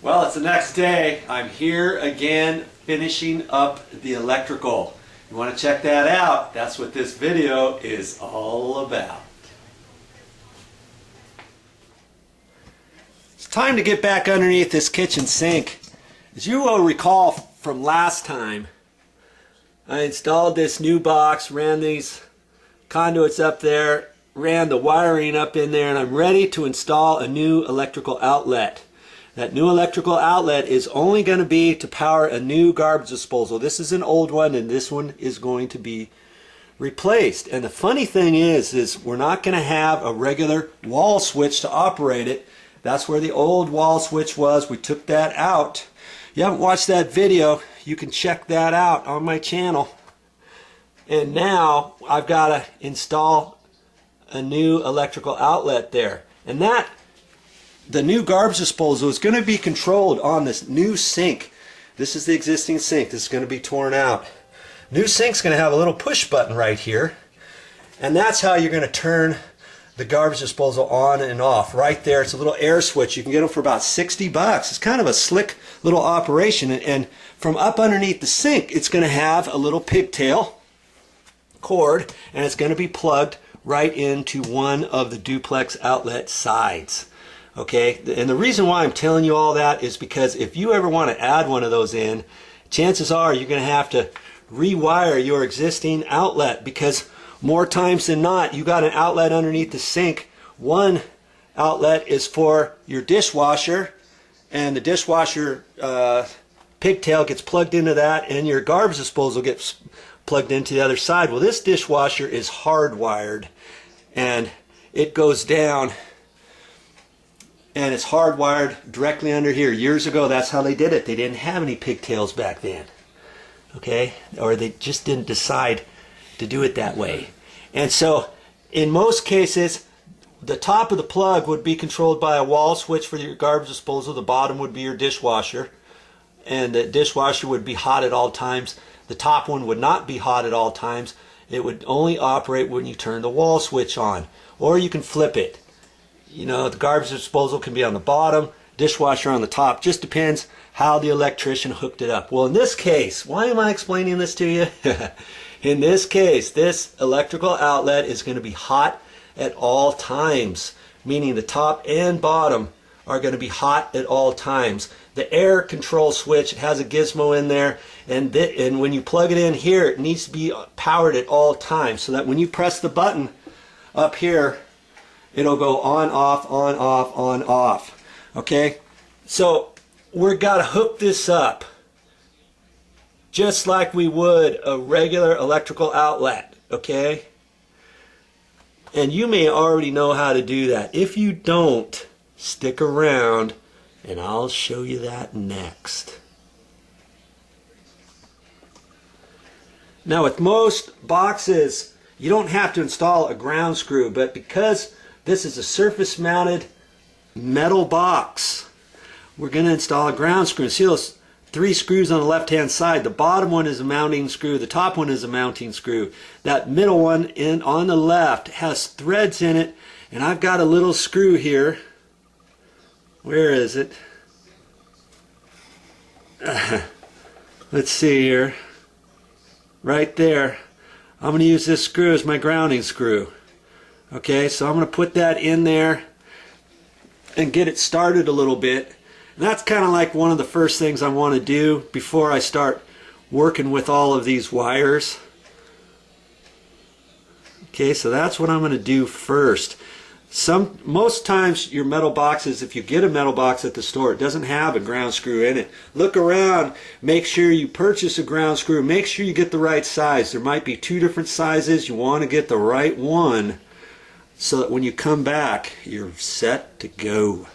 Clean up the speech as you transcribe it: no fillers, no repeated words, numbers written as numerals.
Well, it's the next day. I'm here again finishing up the electrical. You want to check that out? That's what this video is all about. It's time to get back underneath this kitchen sink. As you will recall from last time, I installed this new box, ran these conduits up there, ran the wiring up in there, and I'm ready to install a new electrical outlet. That new electrical outlet is only going to be to power a new garbage disposal. This is an old one, and this one is going to be replaced. And the funny thing is we're not going to have a regular wall switch to operate it. That's where the old wall switch was. We took that out. If you haven't watched that video, you can check that out on my channel. And now I've got to install a new electrical outlet there. And the new garbage disposal is going to be controlled on this new sink. This is the existing sink. This is going to be torn out. New sink's going to have a little push button right here, and that's how you're going to turn the garbage disposal on and off. Right there, it's a little air switch. You can get them for about 60 bucks. It's kind of a slick little operation, and from up underneath the sink, it's going to have a little pigtail cord, and it's going to be plugged right into one of the duplex outlet sides. Okay, and the reason why I'm telling you all that is because if you ever want to add one of those in, chances are you're going to have to rewire your existing outlet, because more times than not you got an outlet underneath the sink. One outlet is for your dishwasher, and the dishwasher pigtail gets plugged into that, and your garbage disposal gets plugged into the other side. Well, this dishwasher is hardwired, and it goes down, and it's hardwired directly under here. Years ago, that's how they did it. They didn't have any pigtails back then, okay? Or they just didn't decide to do it that way. And so in most cases, the top of the plug would be controlled by a wall switch for your garbage disposal. The bottom would be your dishwasher, and the dishwasher would be hot at all times. The top one would not be hot at all times. It would only operate when you turn the wall switch on, or you can flip it. You know, the garbage disposal can be on the bottom, dishwasher on the top. Just depends how the electrician hooked it up. Well, in this case, why am I explaining this to you? In this case, this electrical outlet is going to be hot at all times, meaning the top and bottom are going to be hot at all times. The air control switch, it has a gizmo in there, and when you plug it in here, it needs to be powered at all times, so that when you press the button up here, it'll go on, off, on, off, on, off. Okay? So we've got to hook this up just like we would a regular electrical outlet. Okay? And you may already know how to do that. If you don't, stick around and I'll show you that next. Now, with most boxes, you don't have to install a ground screw, but because this is a surface mounted metal box, we're going to install a ground screw. See those 3 screws on the left hand side? The bottom one is a mounting screw, the top one is a mounting screw. That middle one on the left has threads in it, and I've got a little screw here. Where is it? Let's see here. Right there. I'm going to use this screw as my grounding screw. Okay, so I'm going to put that in there and get it started a little bit. And that's kind of like one of the first things I want to do before I start working with all of these wires. Okay, so that's what I'm going to do first. Most times your metal boxes, if you get a metal box at the store, it doesn't have a ground screw in it. Look around, make sure you purchase a ground screw, make sure you get the right size. There might be 2 different sizes. You want to get the right one so that when you come back, you're set to go.